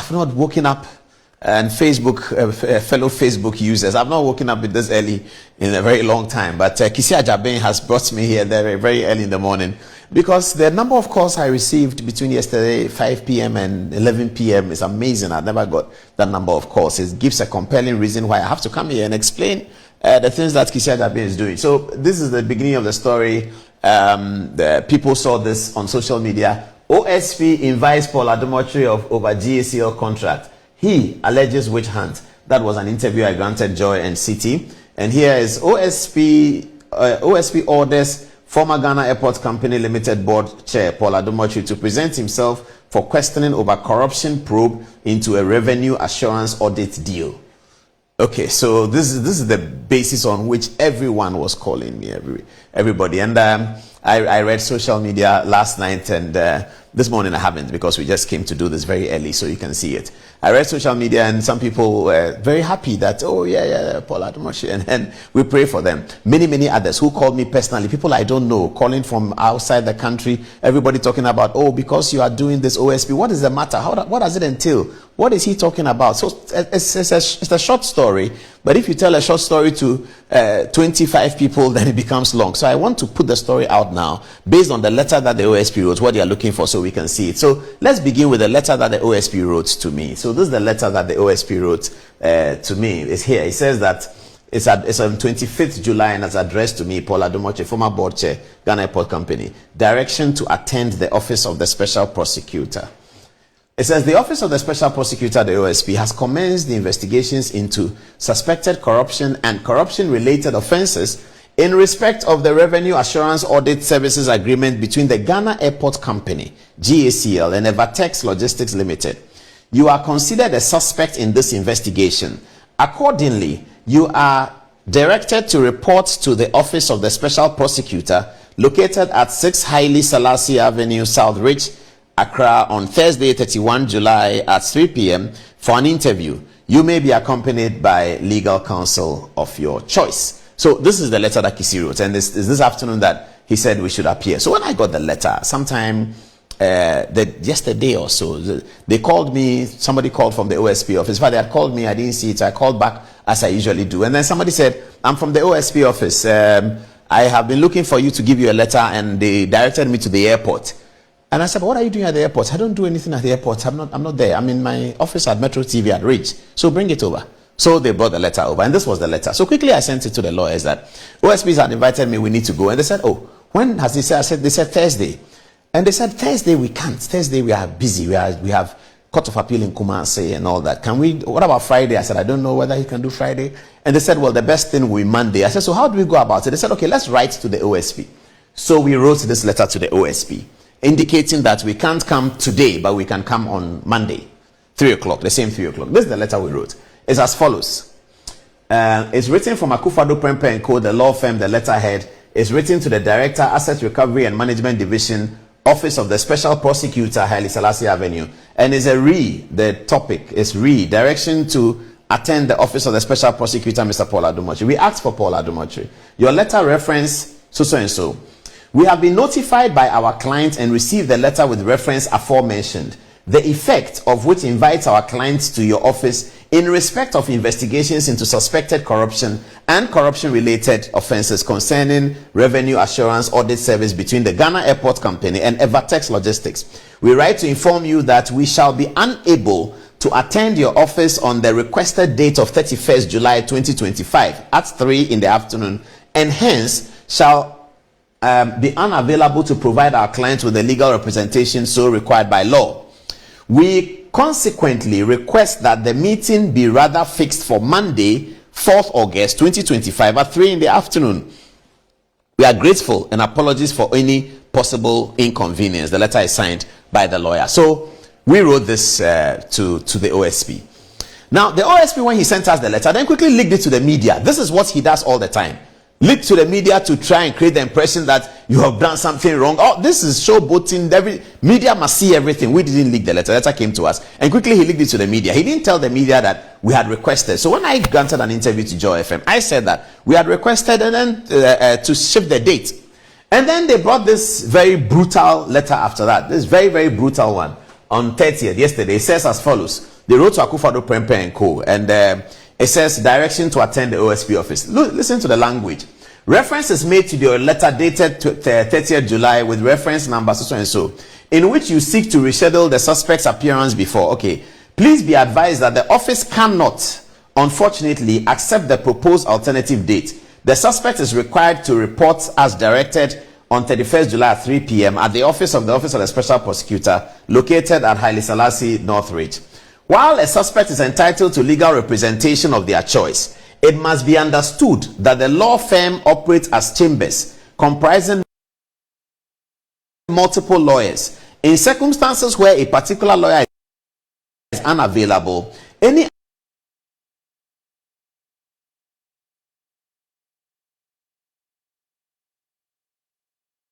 I've not woken up, and Facebook, fellow Facebook users, I've not woken up with this early in a very long time. But Kisi Ajaben has brought me here very, very early in the morning, because the number of calls I received between yesterday 5 p.m. and 11 p.m. is amazing. I've never got that number of calls. It gives a compelling reason why I have to come here and explain the things that Kisi Ajaben is doing. So this is the beginning of the story. The people saw this on social media. OSP invites Paul Adom-Otchere over GACL contract. He alleges witch hunt. That was an interview I granted Joy and City. And here is OSP orders former Ghana Airport Company Limited Board Chair Paul Adom-Otchere to present himself for questioning over corruption probe into a revenue assurance audit deal. Okay, so this is the basis on which everyone was calling me, everybody. And I read social media last night, and this morning I haven't, because we just came to do this very early so you can see it. I read social media, and some people were very happy that, oh yeah, Paul Adom-Otchere, and we pray for them. Many others who called me personally, people I don't know, calling from outside the country, everybody talking about, oh, because you are doing this OSP, what is the matter? What does it entail? What is he talking about? So it's a short story, but if you tell a short story to 25 people, then it becomes long. So I want to put the story out now based on the letter that the OSP wrote, what they are looking for, so we can see it. So let's begin with the letter that the OSP wrote to me. So this is the letter that the OSP wrote to me. It's here. It says that it's on 25th July and it's addressed to me, Paul Adom-Otchere, former board chair, Ghana Airport Company. Direction to attend the office of the special prosecutor. It says the Office of the Special Prosecutor, the OSP, has commenced the investigations into suspected corruption and corruption-related offences in respect of the Revenue Assurance Audit Services Agreement between the Ghana Airport Company, GACL, and Evertex Logistics Limited. You are considered a suspect in this investigation. Accordingly, you are directed to report to the Office of the Special Prosecutor, located at 6 Haile Selassie Avenue, South Ridge, Accra, on Thursday, 31 July at 3 p.m. for an interview. You may be accompanied by legal counsel of your choice. So this is the letter that Kisi wrote, and this afternoon that he said we should appear. So when I got the letter, sometime yesterday or so, they called me. Somebody called from the OSP office. But they had called me, I didn't see it, so I called back as I usually do. And then somebody said, I'm from the OSP office. I have been looking for you to give you a letter, and they directed me to the airport. And I said, what are you doing at the airport? I don't do anything at the airport. I'm not there. I'm in my office at Metro TV at Ridge. So bring it over. So they brought the letter over, and this was the letter. So quickly I sent it to the lawyers that OSPs had invited me, we need to go. And they said, oh, when has he said? I said, they said Thursday. And they said, Thursday we can't. Thursday we are busy. We have Court of Appeal in Kumasi and all that. What about Friday? I said, I don't know whether he can do Friday. And they said, well, the best thing will be Monday. I said, so how do we go about it? They said, okay, let's write to the OSP. So we wrote this letter to the OSP, indicating that we can't come today, but we can come on Monday, 3 o'clock, the same 3 o'clock. This is the letter we wrote. It's as follows. It's written from Akufo-Addo Prempeh & Co., the law firm, the letterhead. It's written to the Director, Asset Recovery and Management Division, Office of the Special Prosecutor, Haile Selassie Avenue. And it's the topic is direction to attend the Office of the Special Prosecutor, Mr. Paul Adom-Otchere. We asked for Paul Adom-Otchere. Your letter reference so and so. We have been notified by our client and received the letter with reference aforementioned, the effect of which invites our clients to your office in respect of investigations into suspected corruption and corruption-related offences concerning revenue assurance audit service between the Ghana Airport Company and Evertex Logistics. We write to inform you that we shall be unable to attend your office on the requested date of 31st July 2025 at 3 in the afternoon, and hence shall be unavailable to provide our clients with the legal representation so required by law. We consequently request that the meeting be rather fixed for Monday, 4th August 2025 at 3 in the afternoon. We are grateful and apologies for any possible inconvenience. The letter is signed by the lawyer. So we wrote this to the OSP. Now, the OSP, when he sent us the letter, then quickly leaked it to the media. This is what he does all the time. Leak to the media to try and create the impression that you have done something wrong. Oh, this is showboating. Every media must see everything. We didn't leak the letter. The letter came to us, and quickly he leaked it to the media. He didn't tell the media that we had requested. So when I granted an interview to Joy FM, I said that we had requested and then to shift the date. And then they brought this very brutal letter after that. This very, very brutal one on 30th, yesterday. It says as follows. They wrote to Akufo-Addo Prempeh and Co. And it says direction to attend the OSP office. Listen to the language. Reference is made to your letter dated 30th July with reference number so and so, in which you seek to reschedule the suspect's appearance before. Okay. Please be advised that the office cannot, unfortunately, accept the proposed alternative date. The suspect is required to report as directed on 31st July at 3 p.m. at the office of the Special Prosecutor located at Haile Selassie Northridge. While a suspect is entitled to legal representation of their choice, it must be understood that the law firm operates as chambers comprising multiple lawyers. In circumstances where a particular lawyer is unavailable, any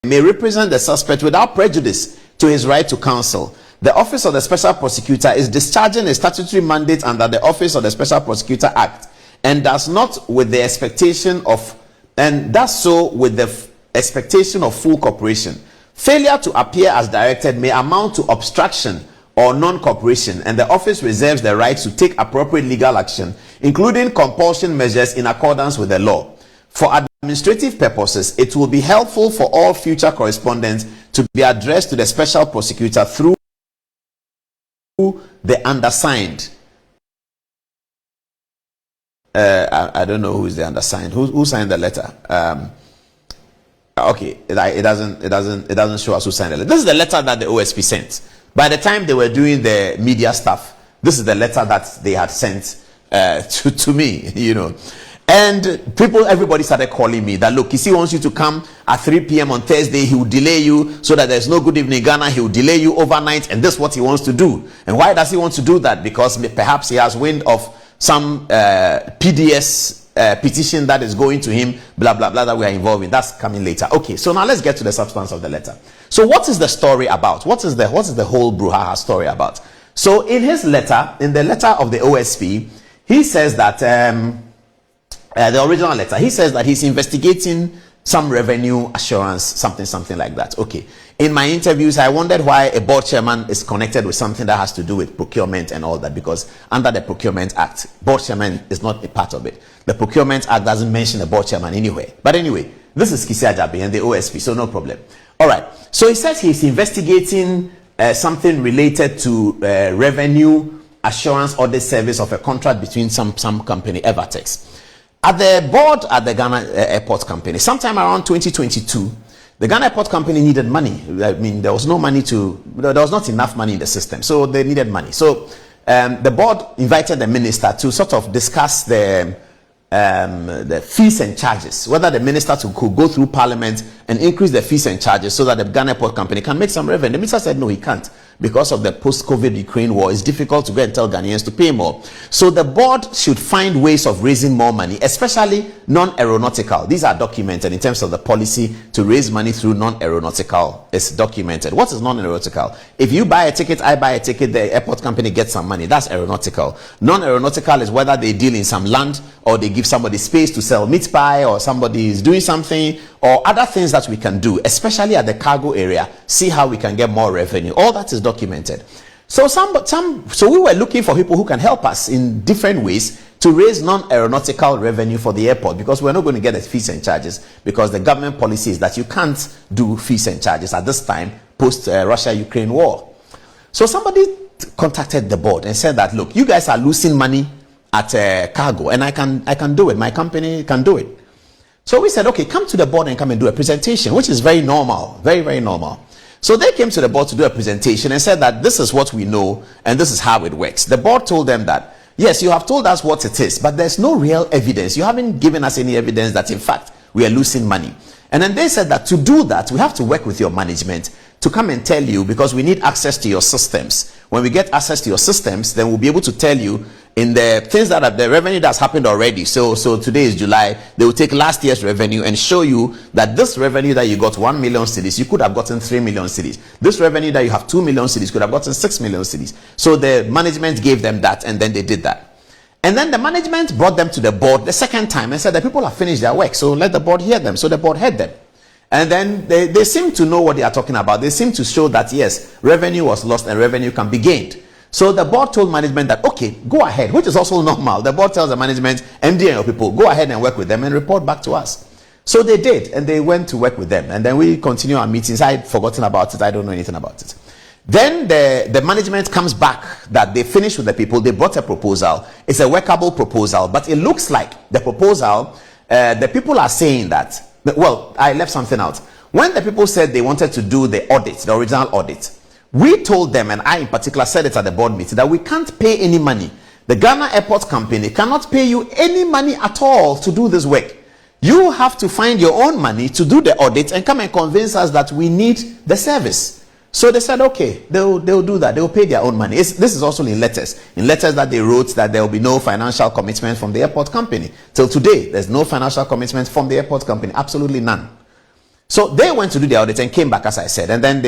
may represent the suspect without prejudice to his right to counsel. The Office of the Special Prosecutor is discharging a statutory mandate under the Office of the Special Prosecutor Act, and does so with the expectation of full cooperation. Failure to appear as directed may amount to obstruction or non-cooperation, and the office reserves the right to take appropriate legal action, including compulsion measures in accordance with the law. For administrative purposes, it will be helpful for all future correspondence to be addressed to the Special Prosecutor through the undersigned. I don't know who is the undersigned. Who signed the letter? Okay, it doesn't show us who signed the letter. This is the letter that the OSP sent. By the time they were doing the media stuff, this is the letter that they had sent to me, you know. And everybody started calling me that, look, Kisi wants you to come at 3 p.m. on Thursday. He will delay you so that there's no Good Evening Ghana. He will delay you overnight, and this is what he wants to do. And why does he want to do that? Because perhaps he has wind of some PDS petition that is going to him, blah, blah, blah, that we are involved in. That's coming later. Okay, so now let's get to the substance of the letter. So what is the story about? What is the whole brouhaha story about? So in his letter, in the letter of the OSP, he says that, the original letter, he says that he's investigating some revenue assurance, something like that. Okay. In my interviews, I wondered why a board chairman is connected with something that has to do with procurement and all that, because under the Procurement Act, board chairman is not a part of it. The Procurement Act doesn't mention a board chairman anywhere. But anyway, this is Kisi Ajabe and the OSP, so no problem. All right. So he says he's investigating something related to revenue assurance audit service of a contract between some company, Evertex. At the board at the Ghana Airport Company, sometime around 2022, the Ghana Airport Company needed money. I mean, there was not enough money in the system, so they needed money. So the board invited the minister to sort of discuss the fees and charges, whether the minister could go through parliament and increase the fees and charges so that the Ghana Airport Company can make some revenue. The minister said no, he can't. Because of the post-COVID Ukraine war, it's difficult to go and tell Ghanaians to pay more. So the board should find ways of raising more money, especially non-aeronautical. These are documented in terms of the policy to raise money through non-aeronautical. It's documented. What is non-aeronautical? If you buy a ticket, I buy a ticket, the airport company gets some money. That's aeronautical. Non-aeronautical is whether they deal in some land or they give somebody space to sell meat pie, or somebody is doing something, or other things that we can do, especially at the cargo area. See how we can get more revenue. All that is documented. So so we were looking for people who can help us in different ways to raise non-aeronautical revenue for the airport, because we're not going to get the fees and charges, because the government policy is that you can't do fees and charges at this time post Russia-Ukraine war. So somebody contacted the board and said that, look, you guys are losing money at cargo, and I can do it. My company can do it. So we said, okay, come to the board and come and do a presentation, which is very normal, very, very normal. So they came to the board to do a presentation and said that this is what we know and this is how it works. The board told them that, yes, you have told us what it is, but there's no real evidence. You haven't given us any evidence that, in fact, we are losing money. And then they said that to do that, we have to work with your management to come and tell you, because we need access to your systems. When we get access to your systems, then we'll be able to tell you in the things that are the revenue that's happened already. So today is July. They will take last year's revenue and show you that this revenue that you got 1 million cedis, you could have gotten 3 million cedis. This revenue that you have 2 million cedis could have gotten 6 million cedis. So the management gave them that, and then they did that. And then the management brought them to the board the second time and said that people have finished their work, so let the board hear them. So the board heard them. And then they seem to know what they are talking about. They seem to show that, yes, revenue was lost and revenue can be gained. So the board told management that, okay, go ahead, which is also normal. The board tells the management, MD and your people, go ahead and work with them and report back to us. So they did, and they went to work with them. And then we continue our meetings. I had forgotten about it. I don't know anything about it. Then the management comes back that they finished with the people. They brought a proposal. It's a workable proposal, but it looks like the proposal, the people are saying that, well, I left something out. When the people said they wanted to do the audit, the original audit, we told them, and I in particular said it at the board meeting, that we can't pay any money. The Ghana Airport Company cannot pay you any money at all to do this work. You have to find your own money to do the audit and come and convince us that we need the service. So they said, okay, they'll do that. They'll pay their own money. This is also in letters that they wrote, that there will be no financial commitment from the airport company. Till today, there's no financial commitment from the airport company, absolutely none. So they went to do the audit and came back, as I said, and then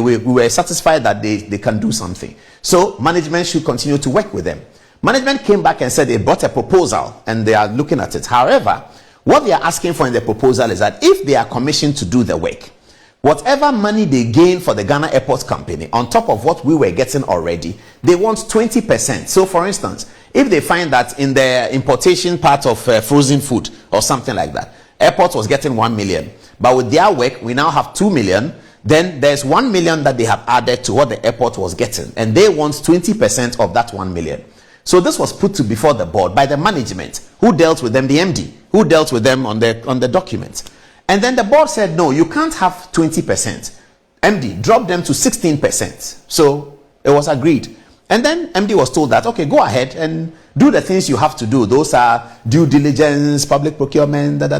we were satisfied that they can do something. So management should continue to work with them. Management came back and said they brought a proposal and they are looking at it. However, what they are asking for in the proposal is that if they are commissioned to do the work, whatever money they gain for the Ghana Airport Company, on top of what we were getting already, they want 20%. So for instance, if they find that in the importation part of frozen food or something like that, airport was getting 1 million, but with their work, we now have 2 million. Then there's 1 million that they have added to what the airport was getting, and they want 20% of that 1 million. So this was put to before the board by the management, who dealt with them, the MD, who dealt with them on the documents. And then the board said, no, you can't have 20%. MD, drop them to 16%. So it was agreed. And then MD was told that, okay, go ahead and do the things you have to do. Those are due diligence, public procurement, and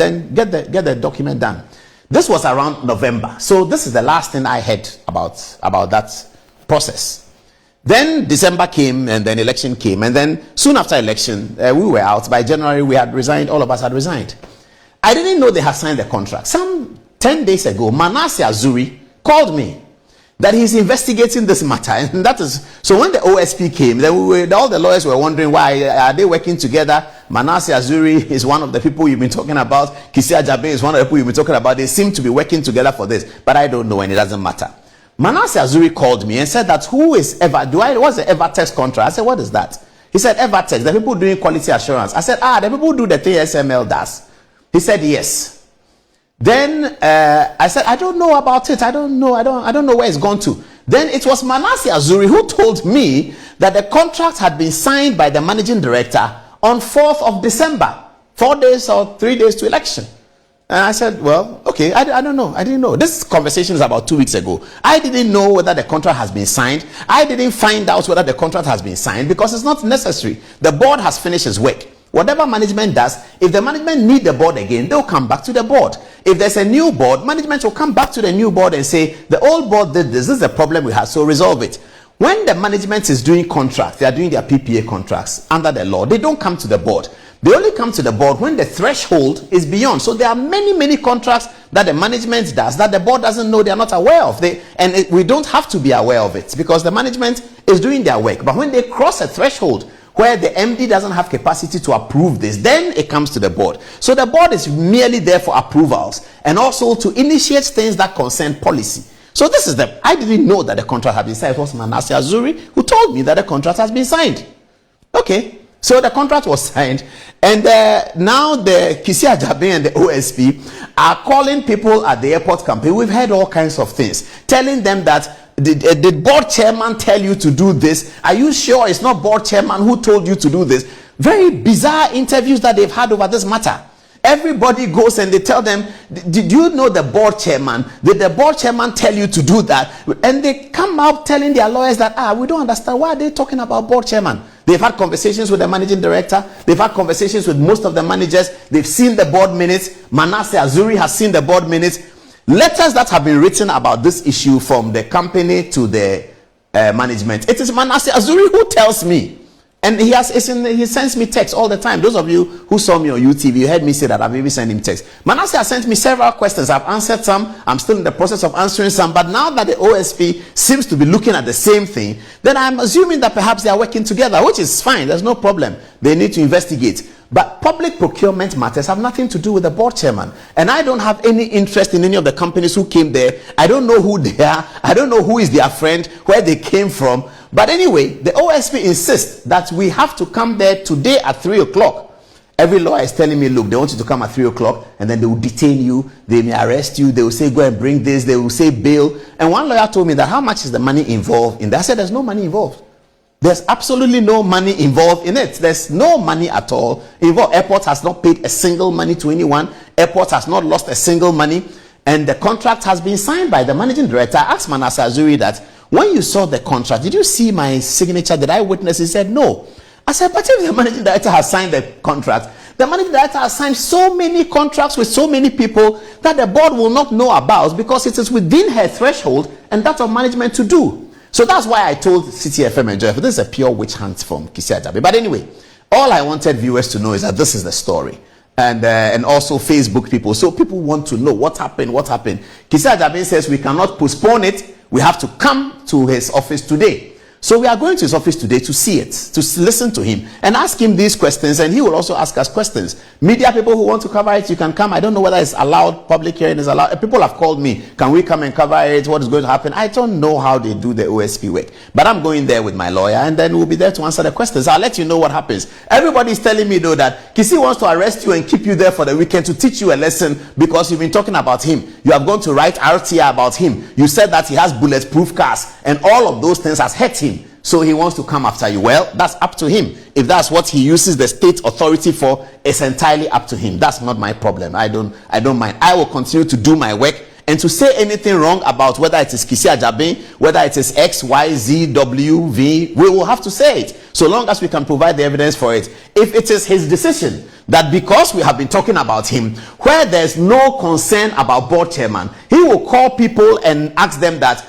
then get the document done. This was around November. So this is the last thing I heard about that process. Then December came, and then election came. And then soon after election, we were out. By January, we had resigned. All of us had resigned. I didn't know they had signed the contract. Some 10 days ago, Manasseh Azuri called me that he's investigating this matter, and that is so. When the OSP came, then all the lawyers were wondering, why are they working together? Manasseh Azuri is one of the people you've been talking about. Kisi Ajabe is one of the people you've been talking about. They seem to be working together for this, but I don't know, and it doesn't matter. Manasseh Azuri called me and said that what's the Evertex contract? I said, what is that? He said, Evertex, the people doing quality assurance. I said, the people who do the thing SML does. He said, yes. Then I said, I don't know about it. I don't know where it's gone to. Then it was Manasseh Azuri who told me that the contract had been signed by the managing director on 4th of December, 4 days or 3 days to election. And I said, well, okay, I don't know. I didn't know. This conversation is about 2 weeks ago. I didn't know whether the contract has been signed. I didn't find out whether the contract has been signed because it's not necessary. The board has finished its work. Whatever management does, if the management need the board again, they'll come back to the board. If there's a new board, management will come back to the new board and say, the old board did this. This is a problem we have, so resolve it. When the management is doing contracts, they are doing their PPA contracts under the law. They don't come to the board. They only come to the board when the threshold is beyond. So there are many contracts that the management does that the board doesn't know, they are not aware of. We don't have to be aware of it because the management is doing their work. But when they cross a threshold where the MD doesn't have capacity to approve this, then it comes to the board. So the board is merely there for approvals and also to initiate things that concern policy. So this is I didn't know that the contract had been signed. It was Manasseh Azuri who told me that the contract has been signed. Okay, so the contract was signed, and now the Kisi Ajabe and the OSP are calling people at the airport company. We've heard all kinds of things, telling them that, did board chairman tell you to do this? Are you sure it's not board chairman who told you to do this? Very bizarre interviews that they've had over this matter. Everybody goes and they tell them, did you know the board chairman? Did the board chairman tell you to do that? And they come out telling their lawyers that, we don't understand. Why are they talking about board chairman? They've had conversations with the managing director. They've had conversations with most of the managers. They've seen the board minutes. Manasseh Azuri has seen the board minutes. Letters that have been written about this issue from the company to the management. It is Manasseh Azuri who tells me And he sends me texts all the time. Those of you who saw me on YouTube, you heard me say that I've even sent him texts. Manasseh has sent me several questions. I've answered some. I'm still in the process of answering some. But now that the OSP seems to be looking at the same thing, then I'm assuming that perhaps they are working together, which is fine. There's no problem. They need to investigate. But public procurement matters have nothing to do with the board chairman. And I don't have any interest in any of the companies who came there. I don't know who they are. I don't know who is their friend, where they came from. But anyway, the OSP insists that we have to come there today at 3 o'clock. Every lawyer is telling me, look, they want you to come at 3 o'clock and then they will detain you. They may arrest you. They will say, go and bring this. They will say bail. And one lawyer told me that how much is the money involved in that? I said, there's no money involved. There's absolutely no money involved in it. There's no money at all involved. Airport has not paid a single money to anyone. Airport has not lost a single money. And the contract has been signed by the managing director. I asked Manasseh Azuri that when you saw the contract, did you see my signature? Did I witness? He said, no. I said, but if the managing director has signed the contract, the managing director has signed so many contracts with so many people that the board will not know about because it is within her threshold and that of management to do. So that's why I told City FM and Joy, this is a pure witch hunt from Kisi Ajabe. But anyway, all I wanted viewers to know is that this is the story. And also Facebook people. So people want to know what happened. Kisi Ajabe says we cannot postpone it. We have to come to his office today. So we are going to his office today to see it, to listen to him and ask him these questions, and he will also ask us questions. Media people who want to cover it, you can come. I don't know whether it's allowed, public hearing is allowed. People have called me, can we come and cover it? What is going to happen? I don't know how they do the OSP work, but I'm going there with my lawyer and then we'll be there to answer the questions. I'll let you know what happens. Everybody's telling me though that Kisi wants to arrest you and keep you there for the weekend to teach you a lesson because you've been talking about him. You have gone to write RTI about him. You said that he has bulletproof cars and all of those things has hurt him. So he wants to come after you. Well, that's up to him. If that's what he uses the state authority for, it's entirely up to him. That's not my problem. I don't mind. I will continue to do my work, and to say anything wrong about whether it is Kisi Ajabe, whether it is X, Y, Z, W, V, we will have to say it. So long as we can provide the evidence for it. If it is his decision that because we have been talking about him, where there's no concern about board chairman, he will call people and ask them that,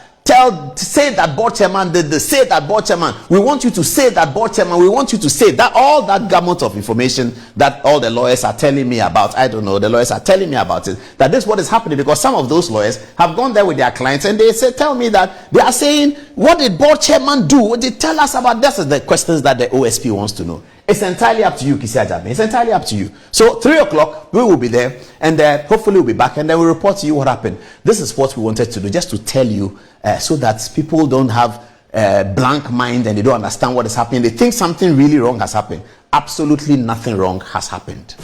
say that board chairman did this, say that board chairman, we want you to say that board chairman, we want you to say that, all that gamut of information that all the lawyers are telling me about. I don't know, the lawyers are telling me about it, that this is what is happening, because some of those lawyers have gone there with their clients and they say, tell me that they are saying, what did board chairman do? What did they tell us about this? Is the questions that the OSP wants to know. It's entirely up to you, Kisi Ajabe. It's entirely up to you. So 3 o'clock, we will be there, and hopefully we'll be back, and then we'll report to you what happened. This is what we wanted to do, just to tell you, so that people don't have a blank mind and they don't understand what is happening. They think something really wrong has happened. Absolutely nothing wrong has happened.